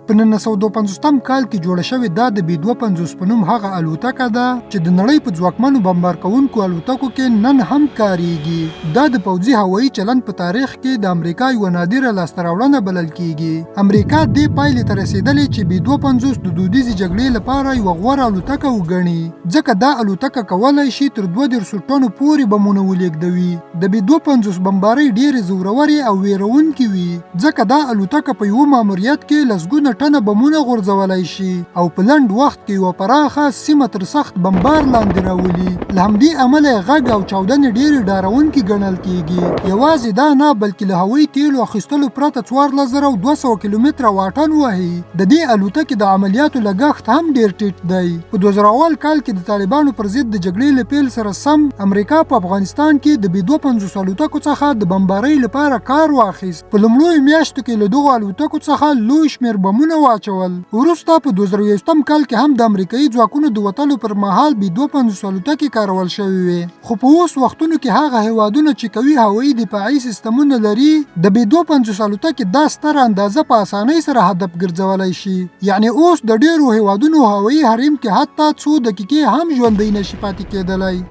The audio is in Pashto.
په 1952 کال کې جوړه شوې دا د بي52 په نوم هغه الوتکه ده چې د نړۍ په ځواکمنو بمبار کوونکو الوتکو کې نن هم کاریږي. دا د پوځي هوایي چلند په تاریخ کې د امریکا یوه نادره لاسته راوړنه بلل کیږي. امریکا دې پایلې ته رسېدلې چې بي52 د دودیزې جګړې لپاره یوه غوره الوتکه وګڼي، ځکه دا الوتکه کولی شي تر 32 ټنو پورې بمونه ولېږدوي. د بي52 بمبارۍ ډېرې زورورې او ویرونکې وي، ځکه دا الوتکه په یوه ماموریت کې لسګونه ټنه بمونه غورځولی شي او په لنډ وخت کې یوه پراخه سیمه تر سخت بمبار لاندې راولي. له همدې امله یې غږ او چاودنې ډېرې ډارونکې ګڼل کېږي. یوازې دا نه بلکې له هوایي تیلو اخیستلو پرته 14200 کیلومتره واټن وهي. د دې الوتکې د عملیاتو لګښت هم ډېر ټیټ دی. په 2000 کال کې د طالبانو پر ضد د جګړې له پیل سره سم امریکا په افغانستان کې د بي52 الوتکو څخه د بمبارۍ لپاره کار واخیست. په لومړیو میاشتو کې له دغو الوتکو څخه لوی شمېر بمونه واچول. وروسته په 2020 کال کې هم د امریکایي ځواکونو د وتلو پر مهال بي52 الوتکې کارول شوې وې. خو په اوس وختونو کې هغه هیوادونه چې قوي هوایي دفاعي سیستمونه لري د بي52 الوتکې دا ستره اندازه په اسانۍ سره هدف ګرځولی شي. یعنی اوس د ډېرو هیوادونو هوایي حریم کې حتی څو دقیقې هم ژوندی نشي پاتې کېدلی.